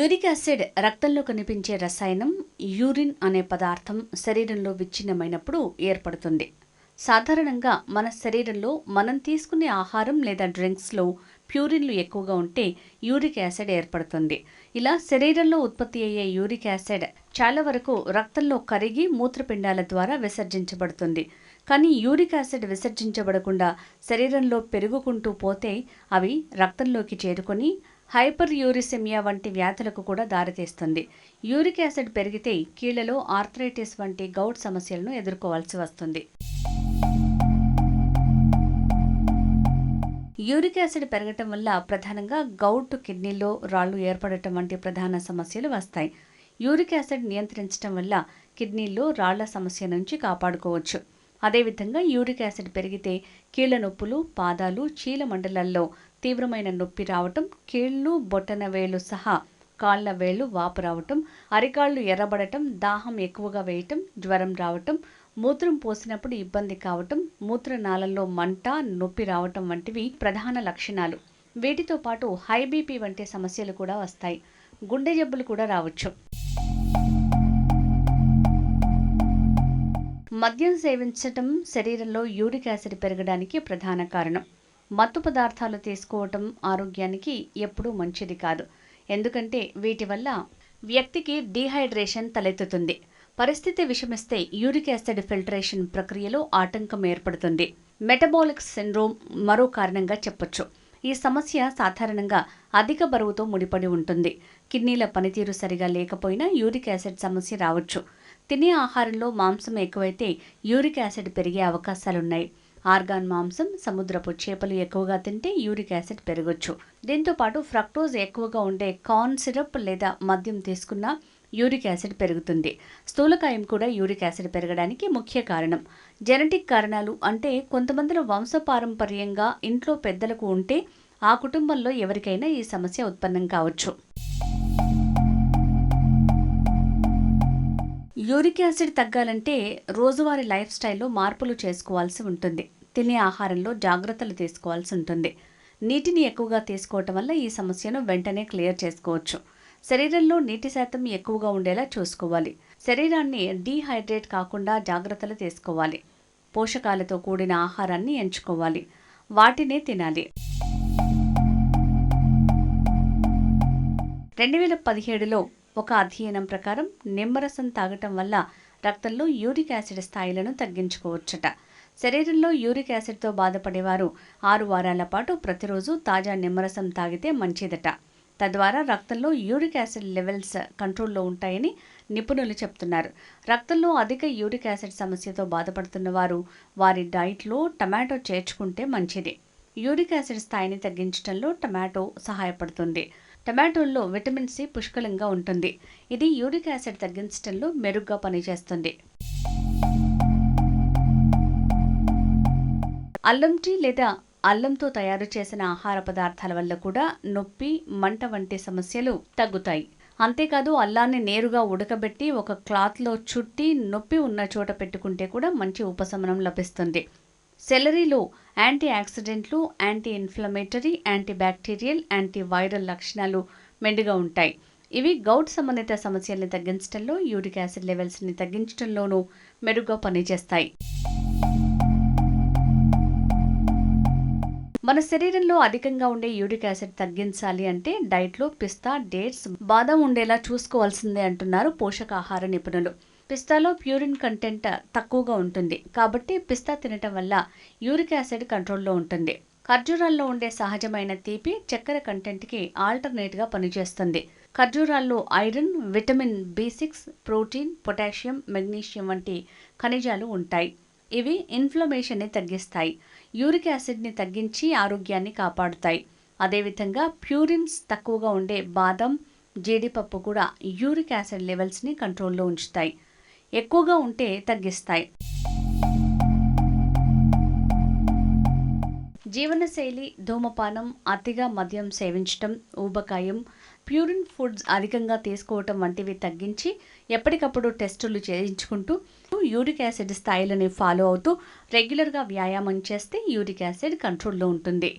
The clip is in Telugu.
యూరిక్ యాసిడ్ రక్తంలో కనిపించే రసాయనం యూరిన్ అనే పదార్థం శరీరంలో విచ్ఛిన్నమైనప్పుడు ఏర్పడుతుంది. సాధారణంగా మన శరీరంలో మనం తీసుకునే ఆహారం లేదా డ్రింక్స్లో ప్యూరిన్లు ఎక్కువగా ఉంటే యూరిక్ యాసిడ్ ఏర్పడుతుంది. ఇలా శరీరంలో ఉత్పత్తి అయ్యే యూరిక్ యాసిడ్ చాలా వరకు రక్తంలో కరిగి మూత్రపిండాల ద్వారా విసర్జించబడుతుంది. కానీ యూరిక్ యాసిడ్ విసర్జించబడకుండా శరీరంలో పెరుగుకుంటూ పోతే అవి రక్తంలోకి చేరుకొని హైపర్ యూరిసెమియా వంటి వ్యాధులకు కూడా దారితీస్తుంది. యూరిక్ యాసిడ్ పెరిగితే కీళ్లలో ఆర్థరైటిస్ వంటి గౌట్ సమస్యలను ఎదుర్కోవాల్సి వస్తుంది. యూరిక్ యాసిడ్ పెరగటం వల్ల ప్రధానంగా గౌట్, కిడ్నీలో రాళ్లు ఏర్పడటం వంటి ప్రధాన సమస్యలు వస్తాయి. యూరిక్ యాసిడ్ నియంత్రించడం వల్ల కిడ్నీల్లో రాళ్ల సమస్య నుంచి కాపాడుకోవచ్చు. అదేవిధంగా యూరిక్ యాసిడ్ పెరిగితే కీళ్ల నొప్పులు, పాదాలు, చీల మండలాల్లో తీవ్రమైన నొప్పి రావటం, కీళ్లు, బొట్టన వేళ్లు సహా కాళ్ల వేళ్లు వాపు రావటం, అరికాళ్లు ఎర్రబడటం, దాహం ఎక్కువగా వేయటం, జ్వరం రావటం, మూత్రం పోసినప్పుడు ఇబ్బంది కావటం, మూత్రనాళంలో మంట, నొప్పి రావటం వంటివి ప్రధాన లక్షణాలు. వీటితో పాటు హై బీపీ వంటి సమస్యలు కూడా వస్తాయి. గుండె జబ్బులు కూడా రావచ్చు. మద్యం సేవించటం శరీరంలో యూరిక్ యాసిడ్ పెరగడానికి ప్రధాన కారణం. మత్తు పదార్థాలు తీసుకోవటం ఆరోగ్యానికి ఎప్పుడూ మంచిది కాదు. ఎందుకంటే వీటి వల్ల వ్యక్తికి డీహైడ్రేషన్ తలెత్తుతుంది. పరిస్థితి విషమిస్తే యూరిక్ యాసిడ్ ఫిల్టరేషన్ ప్రక్రియలో ఆటంకం ఏర్పడుతుంది. మెటబాలిక్ సిండ్రోమ్ మరో కారణంగా చెప్పొచ్చు. ఈ సమస్య సాధారణంగా అధిక బరువుతో ముడిపడి ఉంటుంది. కిడ్నీల పనితీరు సరిగా లేకపోయినా యూరిక్ యాసిడ్ సమస్య రావచ్చు. తినే ఆహారంలో మాంసం ఎక్కువైతే యూరిక్ యాసిడ్ పెరిగే అవకాశాలున్నాయి. ఆర్గాన్ మాంసం, సముద్రపు చేపలు ఎక్కువగా తింటే యూరిక్ యాసిడ్ పెరగొచ్చు. దీంతోపాటు ఫ్రక్టోజ్ ఎక్కువగా ఉండే కార్న్ సిరప్ లేదా మద్యం తీసుకున్నా యూరిక్ యాసిడ్ పెరుగుతుంది. స్థూలకాయం కూడా యూరిక్ యాసిడ్ పెరగడానికి ముఖ్య కారణం. జెనెటిక్ కారణాలు అంటే కొంతమందిలో వంశపారంపర్యంగా ఇంట్లో పెద్దలకు ఉంటే ఆ కుటుంబంలో ఎవరికైనా ఈ సమస్య ఉత్పన్నం కావచ్చు. యూరిక్ యాసిడ్ తగ్గాలంటే రోజువారీ లైఫ్ స్టైల్లో మార్పులు చేసుకోవాల్సి ఉంటుంది. తినే ఆహారంలో జాగ్రత్తలు తీసుకోవాల్సి ఉంటుంది. నీటిని ఎక్కువగా తీసుకోవటం వల్ల ఈ సమస్యను వెంటనే క్లియర్ చేసుకోవచ్చు. శరీరంలో నీటి శాతం ఎక్కువగా ఉండేలా చూసుకోవాలి. శరీరాన్ని డీహైడ్రేట్ కాకుండా జాగ్రత్తలు తీసుకోవాలి. పోషకాలతో కూడిన ఆహారాన్ని ఎంచుకోవాలి. వాటినే తినాలి. 2017లో ఒక అధ్యయనం ప్రకారం నిమ్మరసం తాగటం వల్ల రక్తంలో యూరిక్ యాసిడ్ స్థాయిలను తగ్గించుకోవచ్చట. శరీరంలో యూరిక్ యాసిడ్తో బాధపడేవారు 6 వారాల పాటు ప్రతిరోజు తాజా నిమ్మరసం తాగితే మంచిదట. తద్వారా రక్తంలో యూరిక్ యాసిడ్ లెవెల్స్ కంట్రోల్లో ఉంటాయని నిపుణులు చెప్తున్నారు. రక్తంలో అధిక యూరిక్ యాసిడ్ సమస్యతో బాధపడుతున్న వారు వారి డైట్లో టమాటో చేర్చుకుంటే మంచిది. యూరిక్ యాసిడ్ స్థాయిని తగ్గించడంలో టమాటో సహాయపడుతుంది. టమాటోల్లో విటమిన్ సి పుష్కలంగా ఉంటుంది. ఇది యూరిక్ యాసిడ్ తగ్గించడంలో మెరుగ్గా పనిచేస్తుంది. అల్లం టీ లేదా అల్లంతో తయారు చేసిన ఆహార పదార్థాల వల్ల కూడా నొప్పి, మంట వంటి సమస్యలు తగ్గుతాయి. అంతేకాదు అల్లాన్ని నేరుగా ఉడకబెట్టి ఒక క్లాత్లో చుట్టి నొప్పి ఉన్న చోట పెట్టుకుంటే కూడా మంచి ఉపశమనం లభిస్తుంది. సెలరీలో యాంటీ ఆక్సిడెంట్లు, anti inflammatory, anti bacterial, anti viral లక్షణాలు మెండుగా ఉంటాయి. ఇవి గౌట్ సంబంధిత సమస్యల్ని తగ్గించడంలో, యూరిక్ యాసిడ్ లెవెల్స్ని తగ్గించడంలోనూ మెరుగ్గా పనిచేస్తాయి. మన శరీరంలో అధికంగా ఉండే యూరిక్ యాసిడ్ తగ్గించాలి అంటే డైట్లో పిస్తా, డేట్స్, బాదం ఉండేలా చూసుకోవాల్సిందే అంటున్నారు పోషకాహార నిపుణులు. పిస్తాలో ప్యూరిన్ కంటెంట్ తక్కువగా ఉంటుంది కాబట్టి పిస్తా తినటం వల్ల యూరిక్ యాసిడ్ కంట్రోల్లో ఉంటుంది. ఖర్జూరాల్లో ఉండే సహజమైన తీపి చక్కెర కంటెంట్కి ఆల్టర్నేట్గా పనిచేస్తుంది. ఖర్జూరాల్లో iron, vitamin B6, protein, potassium, magnesium వంటి ఖనిజాలు ఉంటాయి. ఇవి ఇన్ఫ్లమేషన్ని తగ్గిస్తాయి. యూరిక్ యాసిడ్ని తగ్గించి ఆరోగ్యాన్ని కాపాడుతాయి. అదేవిధంగా ప్యూరిన్స్ తక్కువగా ఉండే బాదం, జీడిపప్పు కూడా యూరిక్ యాసిడ్ లెవెల్స్ని కంట్రోల్లో ఉంచుతాయి. ఎక్కువగా ఉంటే తగ్గిస్తాయి. జీవనశైలి, ధూమపానం, అతిగా మద్యం సేవించటం, ఊబకాయం, ప్యూరిన్ ఫుడ్స్ అధికంగా తీసుకోవటం వంటివి తగ్గించి ఎప్పటికప్పుడు టెస్టులు చేయించుకుంటూ యూరిక్ యాసిడ్ స్థాయిలని ఫాలో అవుతూ రెగ్యులర్గా వ్యాయామం చేస్తే యూరిక్ యాసిడ్ కంట్రోల్లో ఉంటుంది.